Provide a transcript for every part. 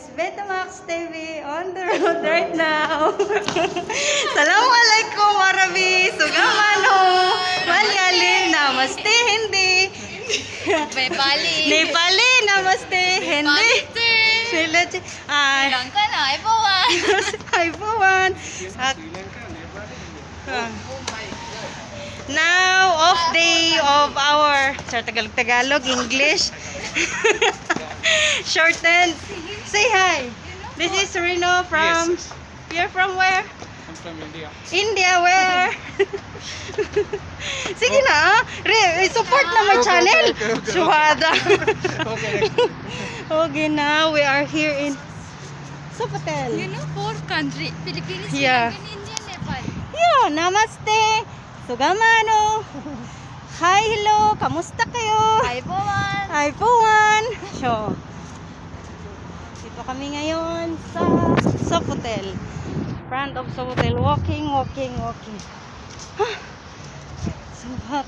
It's Betamax TV on the road right now. Assalamualaikum Arabi, Sugamano, Malayali, Namaste Hindi, Nepali, Namaste Hindi, Iphone. Now, off day of our Tagalog, English. Shortened. Say hi. This is Rino from. Yes. You're from where? I'm from India. India, where? Sige na, support na my channel. Suwada. Okay, now we are here in Sopatel. You know 4 countries, Philippines, Sri Yeah. Lankan, India, Nepal. Yeah, namaste. Sugamano. Hi, hello. Kamusta kayo? Iphone. iPhone. So, dito kami ngayon sa Sopatel. Front of Sopatel. Walking. So hot.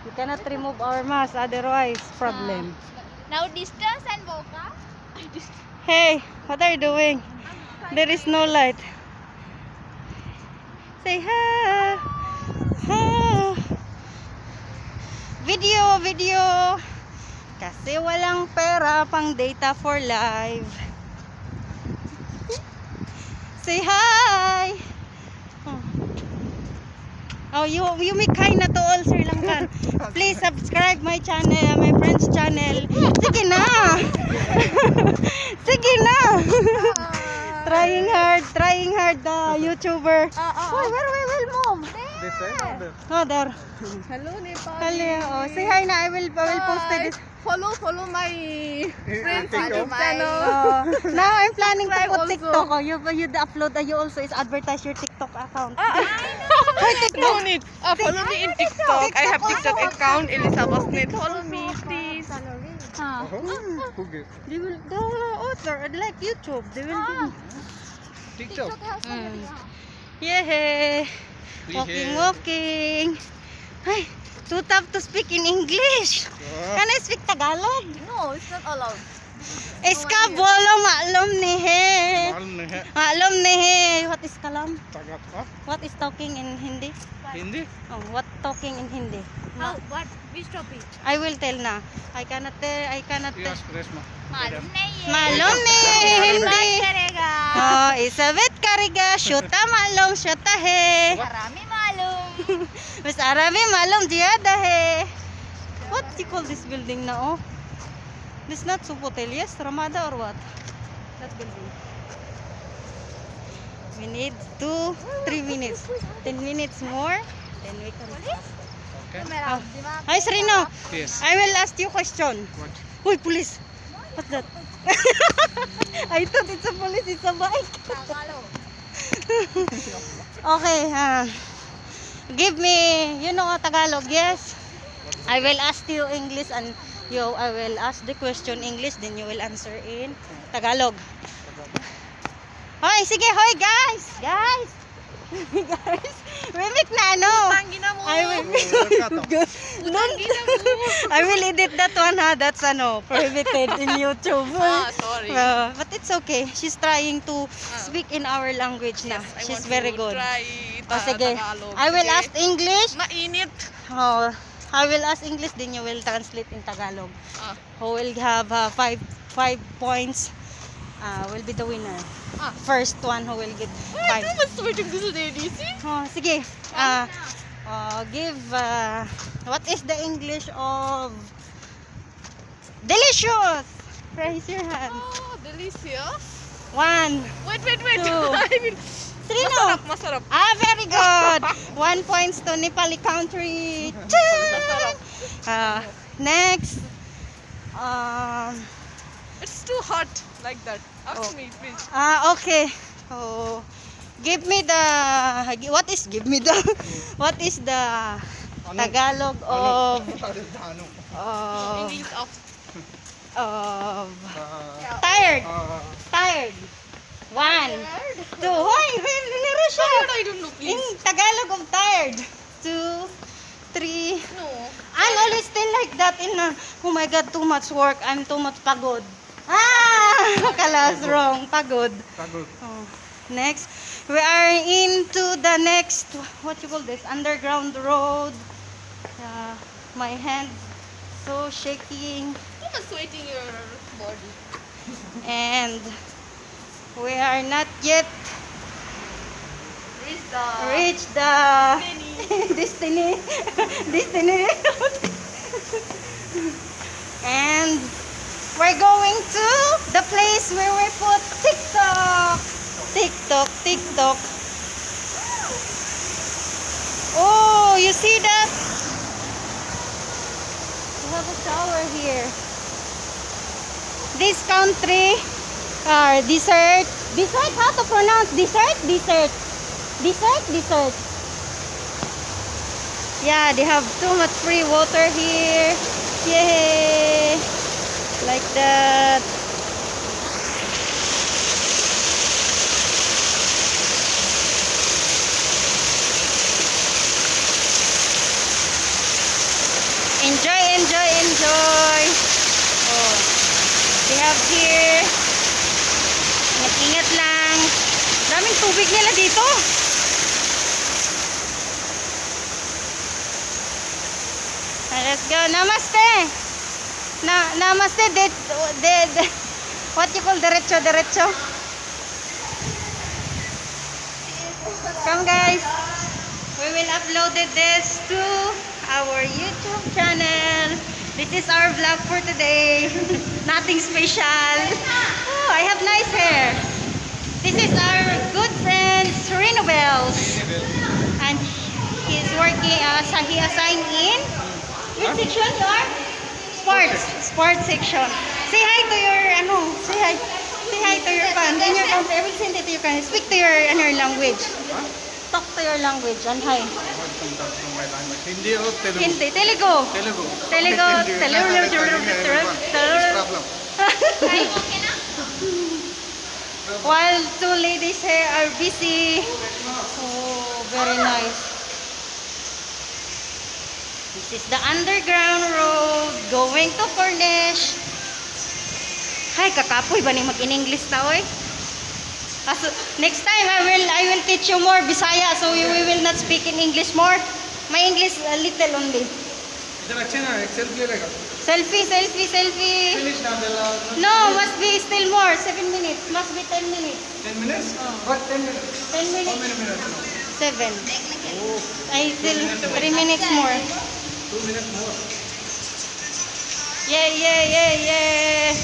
We cannot remove our mask, otherwise problem. Now distance and Boca. Hey, what are you doing? There is no light. Say hi. Hi. Video. Kasi walang pera pang data for live. Say hi. Oh, you make hi na to all Sri Lankan. Please subscribe my channel, my friend's channel. Sige na. Sige na. Trying hard the YouTuber. Oh, where we will move? This side or there? Oh, there. Hello Nepal. Hello. Oh, say hi na. I will post this. Follow my friend's TikTok? YouTube channel. Now I'm planning to put also. TikTok. Oh, you upload. You also is advertise your TikTok account. Hi, TikTok. No need. Follow me in TikTok. I have TikTok account, Elizabeth Smith. Follow me, please. Who gave? They will the author like YouTube. They will do. TikTok. Yeah. Walking. Ay, too tough to speak in English. Can I speak Tagalog? No, it's not allowed. Iska bolo maalom ni he. Malum nahi hai. Maalom ni he. What is kalam? Tagat ka? What is talking in Hindi? Hindi? Oh, what talking in Hindi? How? What? Which topic? I will tell na. I cannot Yes, Resma. मालूम नहीं है. मालूम नहीं हिंदी. बात करेगा. Oh, Isabet Kariga, Shuta malum, Shuta hai. हरामी मालूम. Mas Arabi malum jiyada hai. What do you call this building na oh? This not Sopatel, yes? Ramada or what? That building. We need 3 minutes. 10 minutes more. Then we can stop. Okay. मेरा दिमाग. Hi, Serino. Yes. I will ask you question. What? Uy, police. What's that? I thought it's a police. It's a bike. Okay. Give me, you know Tagalog, yes? I will ask you English and I will ask the question English, then you will answer in Tagalog. Hoy, sige, hoy, guys! Guys! Mimik na ano? Tangina mo. I will edit that one ha. That's prohibited in YouTube. Sorry. But it's okay. She's trying to speak in our language na. She's very good. Oh, sige. I will ask English. Mainit. Oh, I will ask English, then you will translate in Tagalog. Who will have 5 points will be the winner. First one who will get 5. This lady, see? Oh, sige. Give what is the English of delicious? Raise your hand. Oh, delicious. 1, Wait. 2, I mean, 3 masarap. very good. 1 points to Nepali country. Next. It's too hot like that. Ask me, please. Okay. Oh, give me the what is the Tagalog of English of tired. 1, 2. Hoy, nira siya. I don't know, In please. Tagalog of tired. 2, 3. No. Ano I'm always still like that in oh my god, too much work. I'm too much pagod. Ah, kalas wrong. Pagod. Pagod. Oh. Next, we are into the next, what you call this, underground road. My hands so shaking. Too much sweating your body. And we are not yet Reach the reached the destiny. Destiny. And we're going to the place where we put TikTok. TikTok, TikTok. Oh, you see that? We have a shower here. This country are desert. Desert? How to pronounce desert? Desert. Desert? Desert. Yeah, they have too much free water here. Yay! Like that. Enjoy, enjoy, enjoy. Oh, we have here. Ingat-ingat lang. Daming tubig nila dito. Let's go. Namaste. Namaste. What you call derecho, derecho? Come guys. We will upload this to our YouTube channel. This is our vlog for today. Nothing special. Oh, I have nice hair. This is our good friend Serena Bells. And he's working, he assigned in which section you are? Sports section. Say hi to your, say hi. Say hi to your fan. In your country, I will send it to you. Speak to your language. Talk to your language and hi. Hindi o Telugu? Hindi, Telugu. Telugu. Telugu. While two ladies here are busy. Oh, very nice. This is the underground road going to Corniche. Hay, kakapoy ba ni mag-in-English na oy? Next time I will teach you more Bisaya, so we will not speak in English more. My English a little only. इधर अच्छे ना एक सेल्फी ले लेगा. Selfie, selfie, selfie. Finish ना देला. No, must be still more. 7 minutes. Must be 10 minutes. 10 minutes? What 10 minutes? 10 How minutes. many minutes? 7. Oh, I still 3 minutes more. 2 minutes more. Yeah, yeah, yeah, yeah.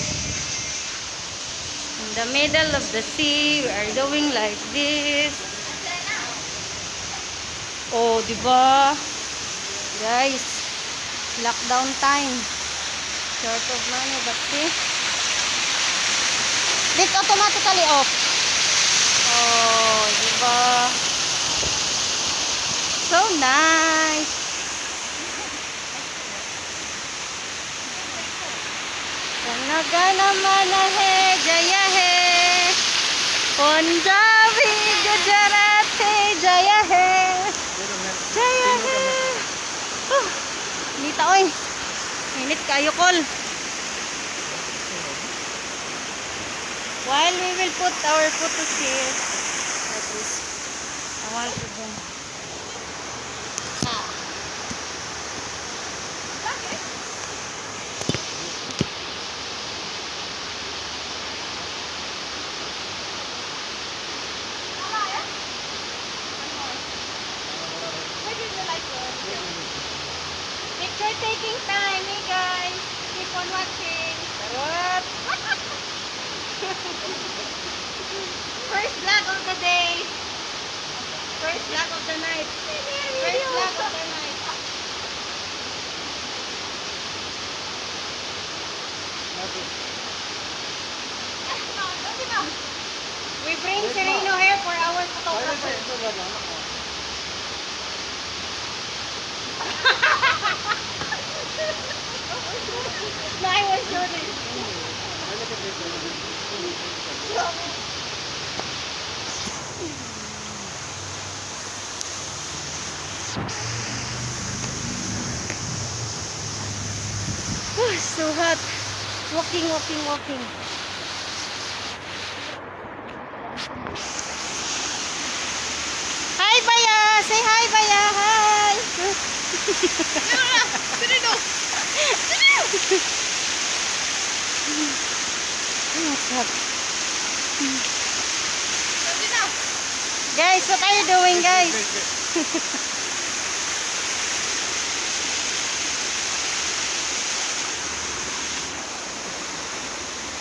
In the middle of the sea, we are doing like this. Oh, diba? Guys, lockdown time. Short of money, but see? This automatically off. Oh, diba? So nice. Gana mana hai, jaya hai. Punjabi, Gujarati, jaya hai. Jaya hai. Oh, nita oy. Init kayo kol. While we will put our photos here. Like this. I want to do. Picture taking time, hey guys. Keep on watching. Charot. First vlog of the day. First vlog of the night. First vlog of the night. We bring Sereno here for our photographer. No, I was shooting. So hot. Walking, walking, walking. Hi, Baya! Say hi, Baya! Hi! Sino? What's up? Sino? Guys, what are you doing, guys?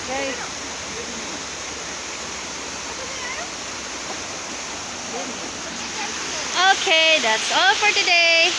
Guys. Okay, that's all for today.